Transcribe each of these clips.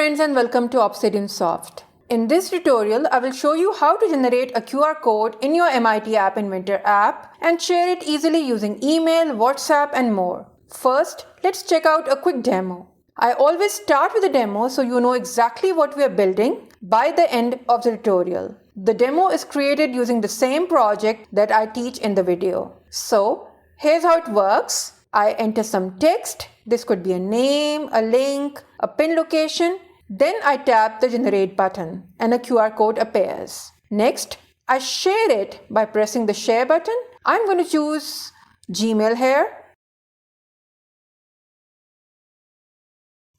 friends and welcome to Obsidian Soft. In this tutorial, I will show you how to generate a QR code in your MIT App Inventor app and share it easily using email, WhatsApp and more. First, let's check out a quick demo. I always start with a demo so you know exactly what we are building by the end of the tutorial. The demo is created using the same project that I teach in the video. So, here's how it works. I enter some text. This could be a name, a link, a pin location. Then I tap the generate button and a QR code appears. Next, I share it by pressing the share button. I'm going to choose Gmail here.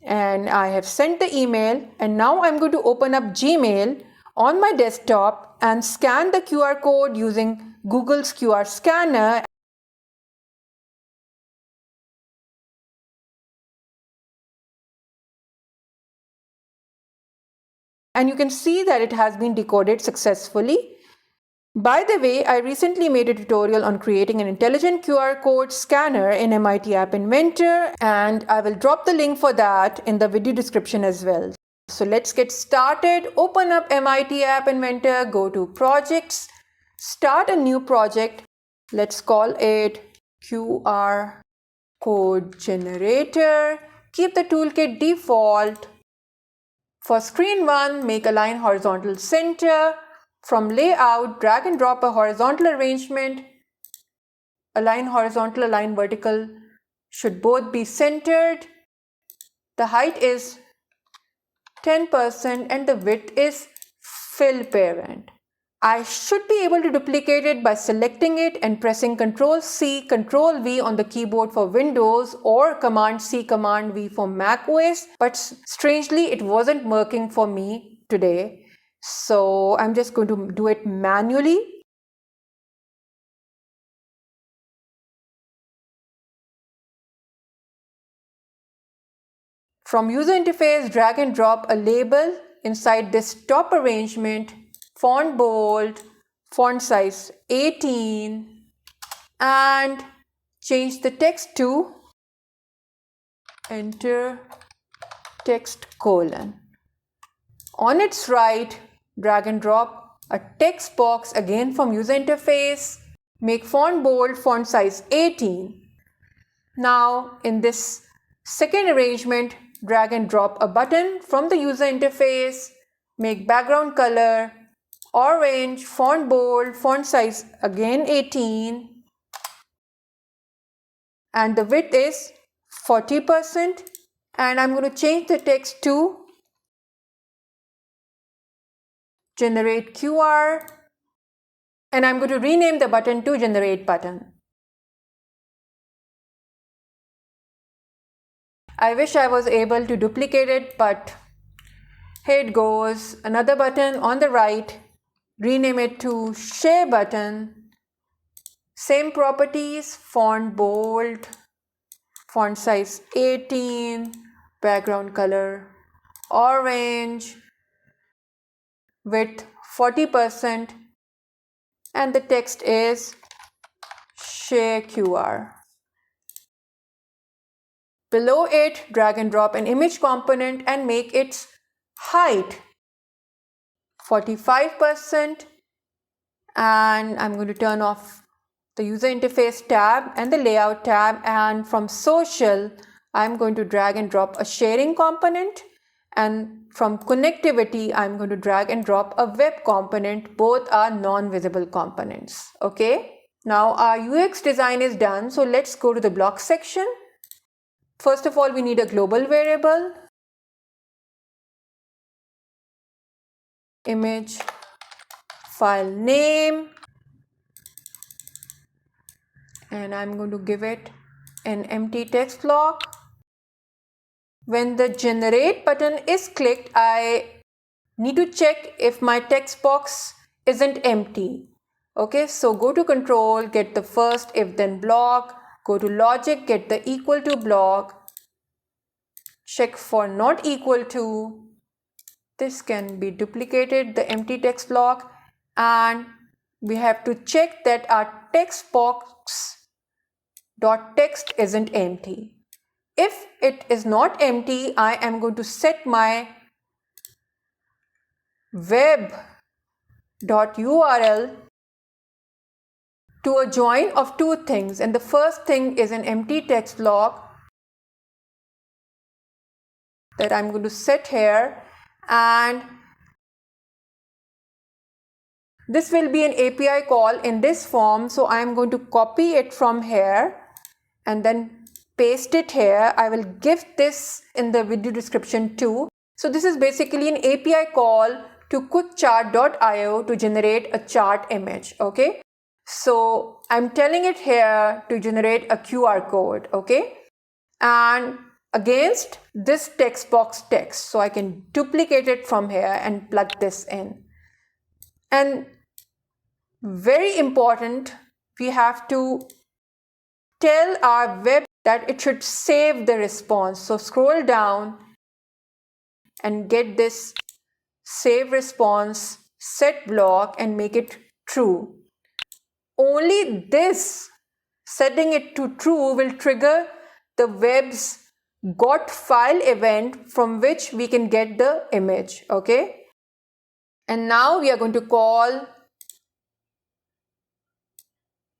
And I have sent the email, and now I'm going to open up Gmail on my desktop and scan the QR code using Google's QR scanner. And you can see that it has been decoded successfully. By the way, I recently made a tutorial on creating an intelligent QR code scanner in MIT App Inventor, and I will drop the link for that in the video description as well. So let's get started. Open up MIT App Inventor, go to Projects, start a new project. Let's call it QR Code Generator. Keep the toolkit default. For screen 1, make align horizontal center. From layout, drag and drop a horizontal arrangement. Align horizontal, align vertical should both be centered. The height is 10% and the width is fill parent. I should be able to duplicate it by selecting it and pressing Ctrl+C, Ctrl+V on the keyboard for Windows or Command+C, Command+V for Mac OS. But strangely, it wasn't working for me today. So I'm just going to do it manually. From user interface, drag and drop a label inside this top arrangement. Font bold, font size 18, and change the text to enter text colon. On its right, drag and drop a text box again from user interface. Make font bold, font size 18. Now in this second arrangement, drag and drop a button from the user interface. Make background color orange, font bold, font size again 18, and the width is 40%, and I'm going to change the text to generate QR, and I'm going to rename the button to generate button. I wish I was able to duplicate it, but here it goes. Another button on the right. Rename it to share button. Same properties, font bold, font size 18, background color orange, width 40%, and the text is share QR. Below it, drag and drop an image component and make its height 45%, and I'm going to turn off the user interface tab and the layout tab, and from social I'm going to drag and drop a sharing component, and from connectivity I'm going to drag and drop a web component. Both are non-visible components. Okay, now our UX design is done, so let's go to the block section. First of all, we need a global variable, image file name, and I'm going to give it an empty text block. When the generate button is clicked, I need to check if my text box isn't empty. Okay, so go to control, get the first if then block, go to logic, get the equal to block, check for not equal to. This can be duplicated, the empty text block, and we have to check that our text box dot text isn't empty. If it is not empty, I am going to set my web.url to a join of two things. And the first thing is an empty text block that I'm going to set here, and this will be an API call in this form. So I'm going to copy it from here and then paste it here. I will give this in the video description too. So this is basically an API call to quickchart.io to generate a chart image. Okay. So I'm telling it here to generate a QR code. Okay. And against this text box text. So I can duplicate it from here and plug this in. And very important, we have to tell our web that it should save the response. So scroll down and get this save response set block and make it true. Only this setting it to true will trigger the web's got file event from which we can get the image. Okay. And now we are going to call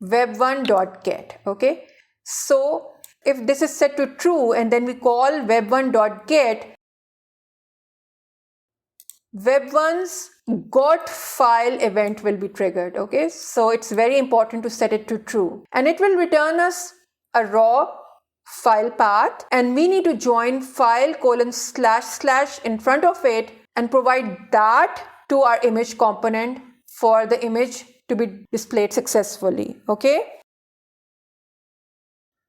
web1.get. Okay. So if this is set to true and then we call web1.get, web1's got file event will be triggered. Okay. So it's very important to set it to true, and it will return us a raw file path, and we need to join file : / in front of it and provide that to our image component for the image to be displayed successfully. Okay.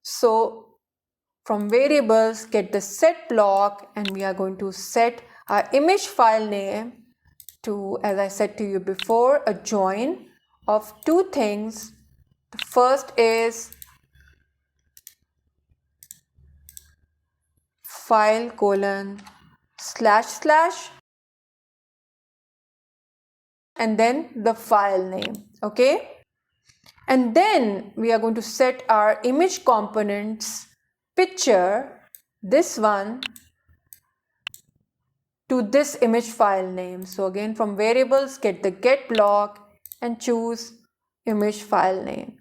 So from variables, get the set block, and we are going to set our image file name to, as I said to you before, a join of two things. The first is file : / and then the file name. Okay. And then we are going to set our image components picture, this one, to this image file name. So again, from variables, get the get block and choose image file name.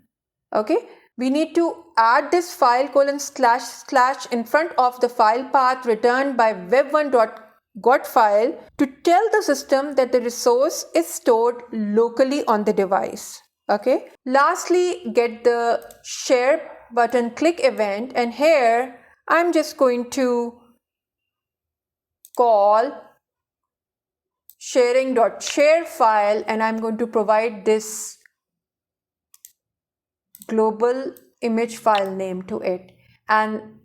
Okay. We need to add this file : / in front of the file path returned by web1.got file to tell the system that the resource is stored locally on the device. Okay. Lastly, get the share button click event, and here I'm just going to call sharing.share file, and I'm going to provide this global image file name to it, and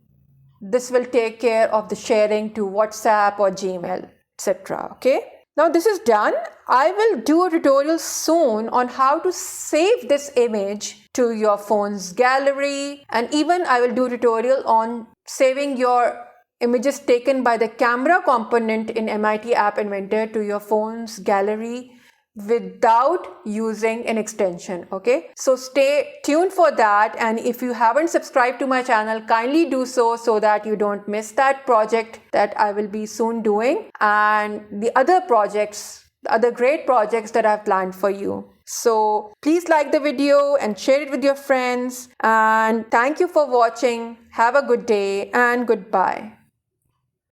this will take care of the sharing to WhatsApp or Gmail, etc. Okay. Now this is done. I will do a tutorial soon on how to save this image to your phone's gallery, and even I will do a tutorial on saving your images taken by the camera component in MIT App Inventor to your phone's gallery without using an extension. Okay, so stay tuned for that, and if you haven't subscribed to my channel, kindly do so that you don't miss that project that I will be soon doing, and the other projects, the other great projects that I've planned for you. So please like the video and share it with your friends, and thank you for watching. Have a good day and goodbye.